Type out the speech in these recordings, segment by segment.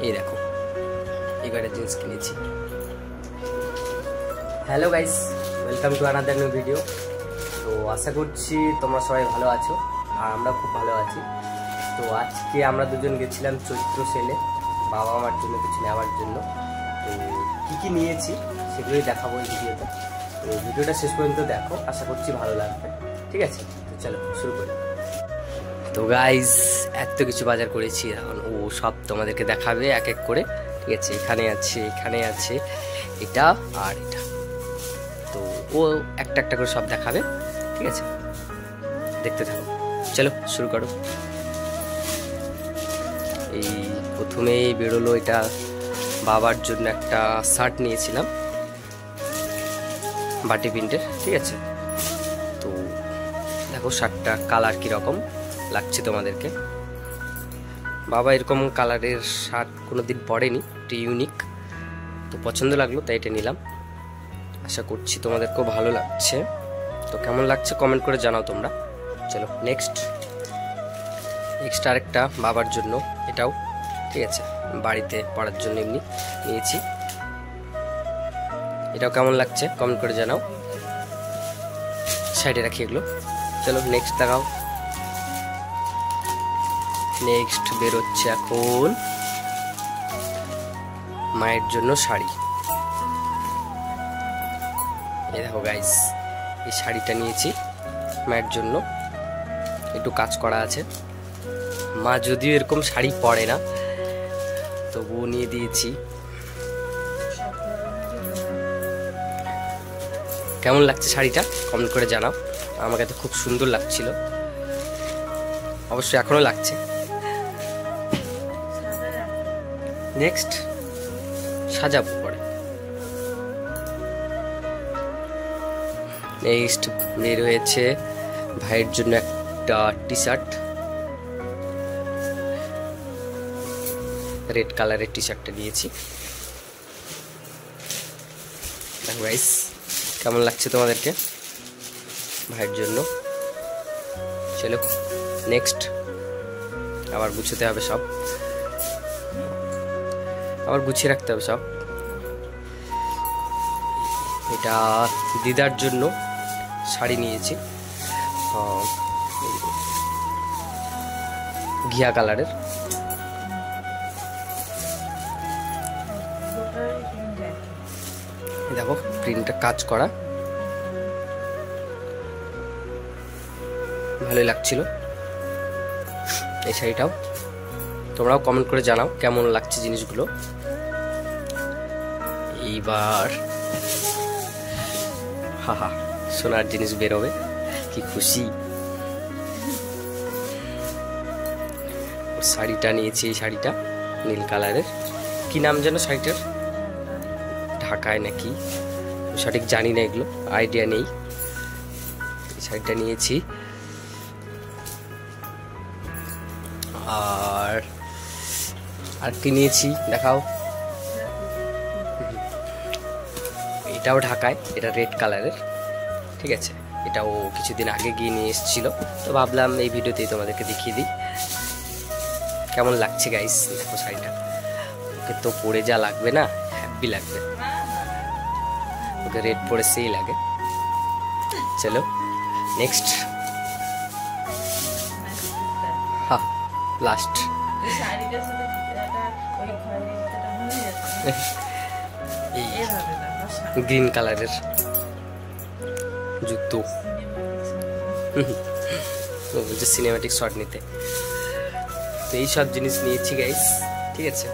এই দেখো এই কয়টা জিন্স কিনেছি। Hello guys, welcome to another new video. তো আশা করছি তোমরা সবাই ভালো আছো, আর আমরা খুব ভালো আছি। তো আজকে আমরা দুজন গেছিলাম চৈত্র সেলে বাবা মার জন্য কিছু নেওয়ার জন্য। তো কী কী নিয়েছি সেগুলোই দেখাবো এই ভিডিওতে। তো ভিডিওটা শেষ পর্যন্ত দেখো, আশা করছি ভালো লাগবে। ঠিক আছে, তো চলো শুরু করি। তো গাইস এত কিছু বাজার করেছি, এখন ও সব তোমাদেরকে দেখাবে এক এক করে। ঠিক আছে, এখানে আছে, এখানে আছে, এটা আর এটা। তো ও একটা একটা করে সব দেখাবে। ঠিক আছে, দেখতে থাকো, চলো শুরু করো। এই প্রথমেই বেরোলো, এটা বাবার জন্য একটা শার্ট নিয়েছিলাম বাটি প্রিন্টের। ঠিক আছে, তো দেখো শার্টটা কালার কীরকম লাগছে তোমাদেরকে। বাবা এরকম কালারের শার্ট কোনোদিন পরেনি, একটু ইউনিক, তো পছন্দ লাগলো তাই এটা নিলাম। আশা করছি তোমাদেরকেও ভালো লাগছে। তো কেমন লাগছে কমেন্ট করে জানাও তোমরা। চলো নেক্সট আরেকটা বাবার জন্য, এটাও ঠিক আছে বাড়িতে পড়ার জন্য এমনি নিয়েছি। এটাও কেমন লাগছে কমেন্ট করে জানাও। সাইডে রাখি এগুলো। চলো নেক্সট দেখাও। নেক্সট বেরোচ্ছে এখন মায়ের জন্য শাড়ি। এই দেখো গাইস, এই শাড়িটা নিয়েছি মায়ের জন্য, একটু কাজ করা আছে। মা যদিও এরকম শাড়ি পরে না, তবুও নিয়ে দিয়েছি। কেমন লাগছে শাড়িটা কমেন্ট করে জানাও। আমাকে তো খুব সুন্দর লাগছিল, অবশ্যই এখনো লাগছে। নেক্সট সাজাবো পরে। নেক্সট বের হয়েছে ভাইয়ের জন্য একটা টি শার্ট, রেড কালারের টি শার্টটা নিয়েছি। দেখো গাইস কেমন লাগছে তোমাদেরকে ভাইয়ের জন্য। চলো নেক্সট, আবার গুছাতে হবে সব, আবার গুছিয়ে রাখতে হবে সব। এটা দিদার জন্য শাড়ি নিয়েছি, ঘিয়া কালারের। দেখো প্রিন্টটা কাজ করা, ভালোই লাগছিল এই শাড়িটাও। তোমরাও কমেন্ট করে জানাও কেমন লাগছে জিনিসগুলো। এইবার হাহা সোনার জিনিস বেরোবে, কি খুশি। শাড়িটা নিয়েছি, এই শাড়িটা নীল কালারের। কি নাম যেন শাড়িটার, ঢাকায় নাকি সঠিক জানি না, এগুলো আইডিয়া নেই। এই শাড়িটা নিয়েছি। আর কি নিয়েছি দেখাও। এটাও ঢাকায়, এটা রেড কালারের। ঠিক আছে, এটাও কিছুদিন আগে গিয়ে নিয়ে এসেছিল, তো ভাবলাম এই ভিডিওতেই তোমাদেরকে দেখিয়ে দিই কেমন লাগছে গাইস। দেখো শাড়িটা, ওকে তো পরে যা লাগবে না, হ্যাপি লাগবে। ওকে রেড পরে সেই লাগে। চলো নেক্সট, হ্যাঁ লাস্ট গ্রিন কালারের জুতো, বলছে সিনেমাটিক শট নিতে। তো এই সব জিনিস নিয়েছি গাইস। ঠিক আছে,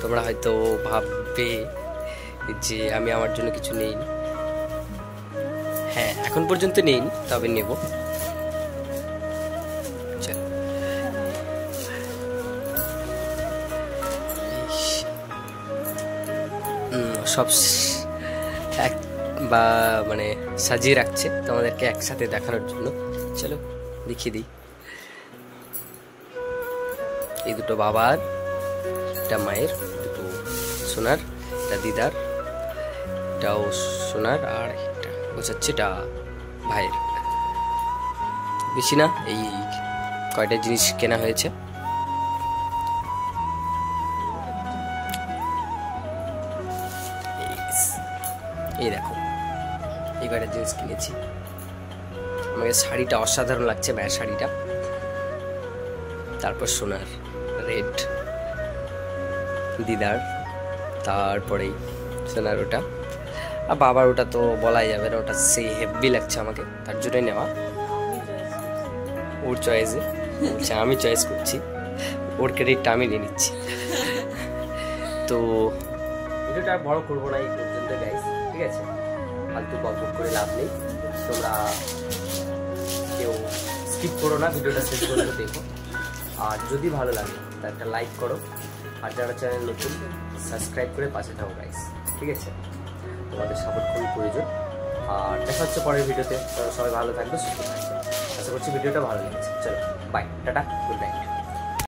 তোমরা হয়তো ভাববে যে আমি আমার জন্য কিছু নেইনি। হ্যাঁ এখন পর্যন্ত নেইনি, তবে নেব। সব এক বা মানে সাজিয়ে রাখছে তোমাদেরকে একসাথে দেখানোর জন্য। চলো দেখিয়ে দিই। এই দুটো বাবার, এটা মায়ের, দুটো সোনার, এটা দিদার, এটাও সোনার, আর এটা বোঝাচ্ছে এটা ভাইয়ের। বেশি না, এই কয়টা জিনিস কেনা হয়েছে। এই দেখো এই কয়টা জিন্স কিনেছি। আমাকে শাড়িটা অসাধারণ লাগছে, মায়ের শাড়িটা। তারপর সোনার রেড দিদার, তারপরেই সোনার ওটা, আর বাবার ওটা তো বলাই যাবে না, ওটা সেই হেভি লাগছে আমাকে, তার জন্যই নেওয়া। ওর চয়েসে বলছে আমি চয়েস করছি, ওর ক্রেডিটটা আমি নিয়ে নিচ্ছি। তো ভিডিওটা আর বড় করবো না এই পর্যন্ত গাইস, ঠিক আছে? ফালতু গল্প করে লাভ নেই, তোমরা কেউ স্কিপ করো না, ভিডিওটা শেষ পর্যন্ত দেখো। আর যদি ভালো লাগে তা একটা লাইক করো, আর যারা চ্যানেল নতুন সাবস্ক্রাইব করে পাশে থাকো গাইস, ঠিক আছে? তোমাদের সাপোর্ট খুবই প্রয়োজন। আর দেখা হচ্ছে পরের ভিডিওতে, তোমরা সবাই ভালো থাকবে, সুস্থ থাকবে। আশা করছি ভিডিওটা ভালো লেগেছে। চলো বাই, টাটা, গুড নাইট।